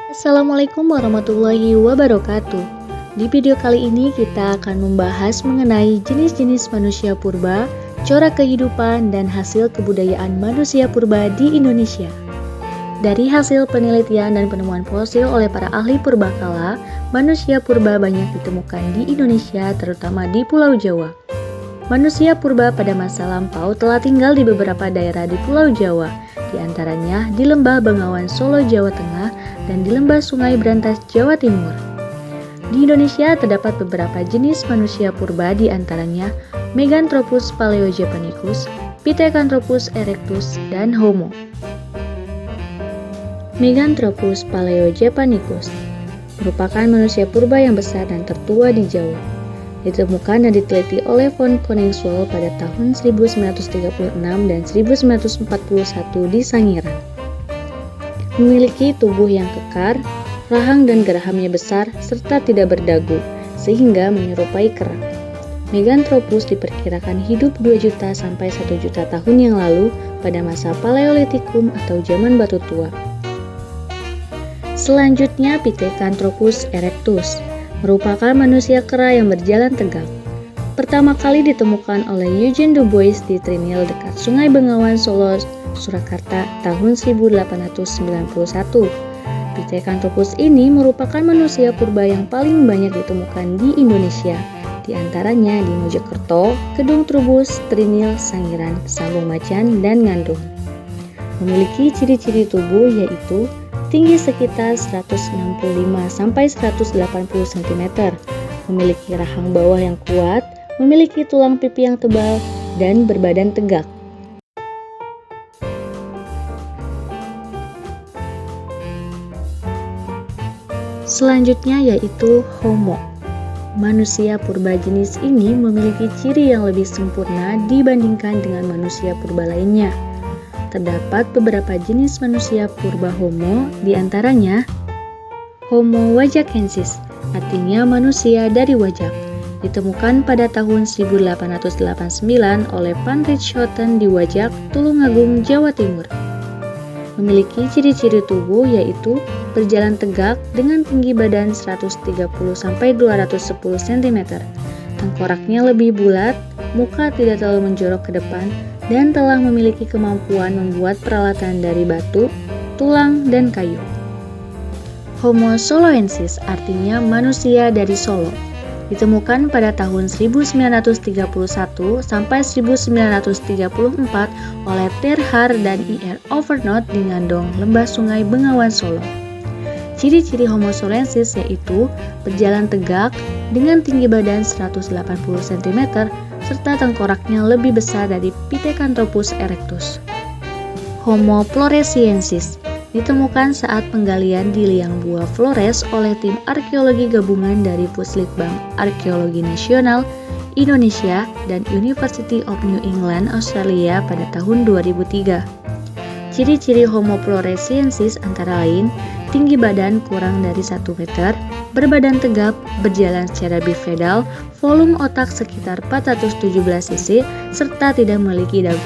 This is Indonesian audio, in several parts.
Assalamualaikum warahmatullahi wabarakatuh. Di video kali ini kita akan membahas mengenai jenis-jenis manusia purba, corak kehidupan, dan hasil kebudayaan manusia purba di Indonesia. Dari hasil penelitian dan penemuan fosil oleh para ahli purbakala, manusia purba banyak ditemukan di Indonesia, terutama di Pulau Jawa. Manusia purba pada masa lampau telah tinggal di beberapa daerah di Pulau Jawa, di antaranya di Lembah Bengawan Solo, Jawa Tengah, dan di Lembah Sungai Brantas, Jawa Timur. Di Indonesia terdapat beberapa jenis manusia purba, di antaranya Meganthropus paleojapanicus, Pithecanthropus erectus, dan Homo. Meganthropus paleojapanicus merupakan manusia purba yang besar dan tertua di Jawa. Ditemukan dan diteliti oleh von Koningswald pada tahun 1936 dan 1941 di Sangiran. Memiliki tubuh yang kekar, rahang dan gerahamnya besar, serta tidak berdagu, sehingga menyerupai kerang. Meganthropus diperkirakan hidup 2 juta sampai 1 juta tahun yang lalu pada masa Paleolitikum atau zaman batu tua. Selanjutnya Pithecanthropus erectus merupakan manusia kera yang berjalan tegak. Pertama kali ditemukan oleh Eugene Du Bois di Trinil dekat Sungai Bengawan Solo, Surakarta tahun 1891. Pithecanthropus ini merupakan manusia purba yang paling banyak ditemukan di Indonesia, di antaranya di Mojokerto, Kedung Trubus, Trinil, Sangiran, Sambung Macan, dan Ngandung. Memiliki ciri-ciri tubuh yaitu tinggi sekitar 165 sampai 180 cm, memiliki rahang bawah yang kuat, memiliki tulang pipi yang tebal, dan berbadan tegak. Selanjutnya yaitu Homo. Manusia purba jenis ini memiliki ciri yang lebih sempurna dibandingkan dengan manusia purba lainnya. Terdapat beberapa jenis manusia purba Homo, di antaranya Homo wajakensis, artinya manusia dari Wajak, ditemukan pada tahun 1889 oleh Van Richthofen di Wajak, Tulungagung, Jawa Timur. Memiliki ciri-ciri tubuh yaitu berjalan tegak dengan tinggi badan 130 sampai 210 cm. Tengkoraknya lebih bulat, muka tidak terlalu menjorok ke depan, dan telah memiliki kemampuan membuat peralatan dari batu, tulang, dan kayu. Homo soloensis artinya manusia dari Solo, ditemukan pada tahun 1931 sampai 1934 oleh Terhar dan Ir Overnoot di Ngandong, Lembah Sungai Bengawan Solo. Ciri-ciri Homo soloensis yaitu berjalan tegak dengan tinggi badan 180 cm, serta tengkoraknya lebih besar dari Pithecanthropus erectus. Homo floresiensis ditemukan saat penggalian di liang buah Flores oleh tim arkeologi gabungan dari Puslitbang Arkeologi Nasional Indonesia dan University of New England Australia pada tahun 2003. Ciri-ciri Homo floresiensis antara lain tinggi badan kurang dari 1 meter, berbadan tegap, berjalan secara bipedal, volume otak sekitar 417 cc, serta tidak memiliki dagu.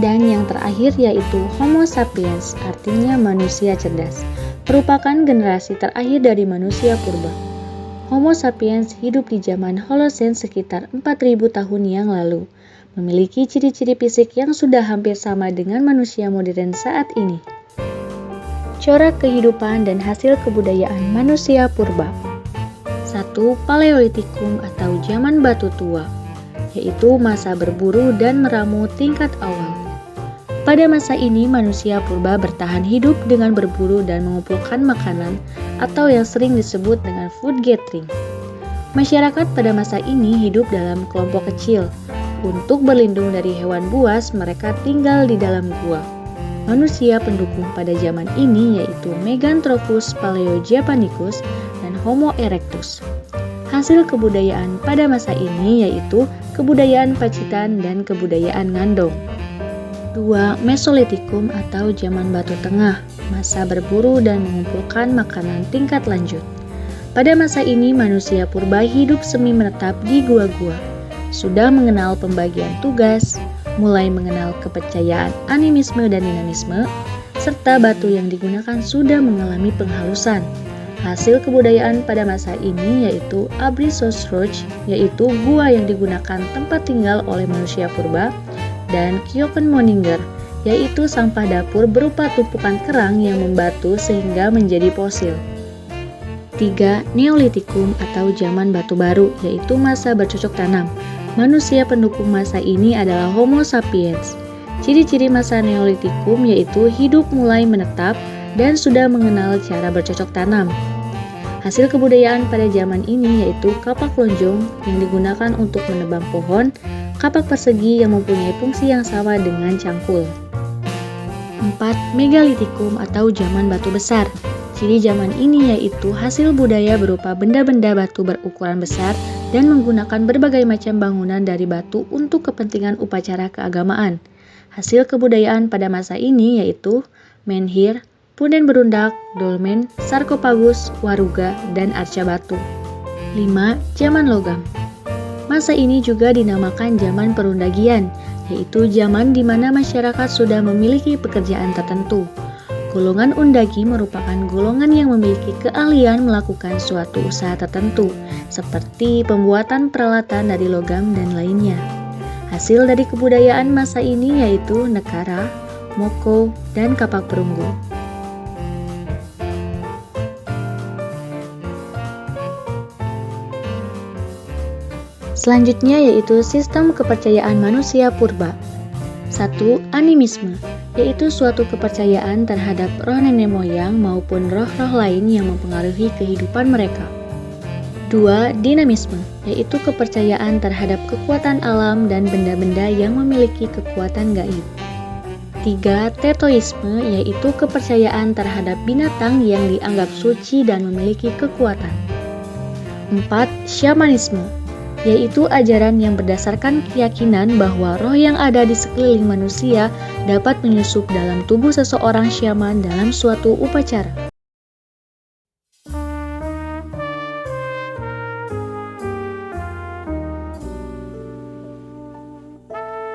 Dan yang terakhir yaitu Homo sapiens, artinya manusia cerdas, merupakan generasi terakhir dari manusia purba. Homo sapiens hidup di zaman Holocene sekitar 4000 tahun yang lalu, memiliki ciri-ciri fisik yang sudah hampir sama dengan manusia modern saat ini. Corak kehidupan dan hasil kebudayaan manusia purba. 1. Paleolitikum atau zaman batu tua, yaitu masa berburu dan meramu tingkat awal. Pada masa ini manusia purba bertahan hidup dengan berburu dan mengumpulkan makanan atau yang sering disebut dengan food gathering. Masyarakat pada masa ini hidup dalam kelompok kecil. Untuk berlindung dari hewan buas, mereka tinggal di dalam gua. Manusia pendukung pada zaman ini yaitu Meganthropus paleojapanicus dan Homo erectus. Hasil kebudayaan pada masa ini yaitu kebudayaan Pacitan dan kebudayaan Ngandong. 2. Mesolitikum atau zaman batu tengah, masa berburu dan mengumpulkan makanan tingkat lanjut. Pada masa ini manusia purba hidup semi menetap di gua-gua, sudah mengenal pembagian tugas, mulai mengenal kepercayaan animisme dan dinamisme, serta batu yang digunakan sudah mengalami penghalusan. Hasil kebudayaan pada masa ini yaitu Abrishos Roch, yaitu gua yang digunakan tempat tinggal oleh manusia purba, dan Keukenmoninger, yaitu sampah dapur berupa tumpukan kerang yang membatu sehingga menjadi fosil. 3. Neolitikum atau zaman batu baru, yaitu masa bercocok tanam. Manusia pendukung masa ini adalah Homo sapiens. Ciri-ciri masa Neolitikum yaitu hidup mulai menetap dan sudah mengenal cara bercocok tanam. Hasil kebudayaan pada zaman ini yaitu kapak lonjong yang digunakan untuk menebang pohon, kapak persegi yang mempunyai fungsi yang sama dengan cangkul. 4. Megalitikum atau zaman batu besar. Ciri zaman ini yaitu hasil budaya berupa benda-benda batu berukuran besar dan menggunakan berbagai macam bangunan dari batu untuk kepentingan upacara keagamaan. Hasil kebudayaan pada masa ini yaitu menhir, punden berundak, dolmen, sarkofagus, waruga, dan arca batu. 5. Zaman logam. Masa ini juga dinamakan zaman perundagian, yaitu zaman di mana masyarakat sudah memiliki pekerjaan tertentu. Golongan undagi merupakan golongan yang memiliki keahlian melakukan suatu usaha tertentu, seperti pembuatan peralatan dari logam dan lainnya. Hasil dari kebudayaan masa ini yaitu nekara, moko, dan kapak perunggu. Selanjutnya yaitu sistem kepercayaan manusia purba. 1. Animisme, yaitu suatu kepercayaan terhadap roh nenek moyang maupun roh-roh lain yang mempengaruhi kehidupan mereka. 2. Dinamisme, yaitu kepercayaan terhadap kekuatan alam dan benda-benda yang memiliki kekuatan gaib. 3. Tetoisme, yaitu kepercayaan terhadap binatang yang dianggap suci dan memiliki kekuatan. 4. Syamanisme, yaitu ajaran yang berdasarkan keyakinan bahwa roh yang ada di sekeliling manusia dapat menyusup dalam tubuh seseorang syaman dalam suatu upacara.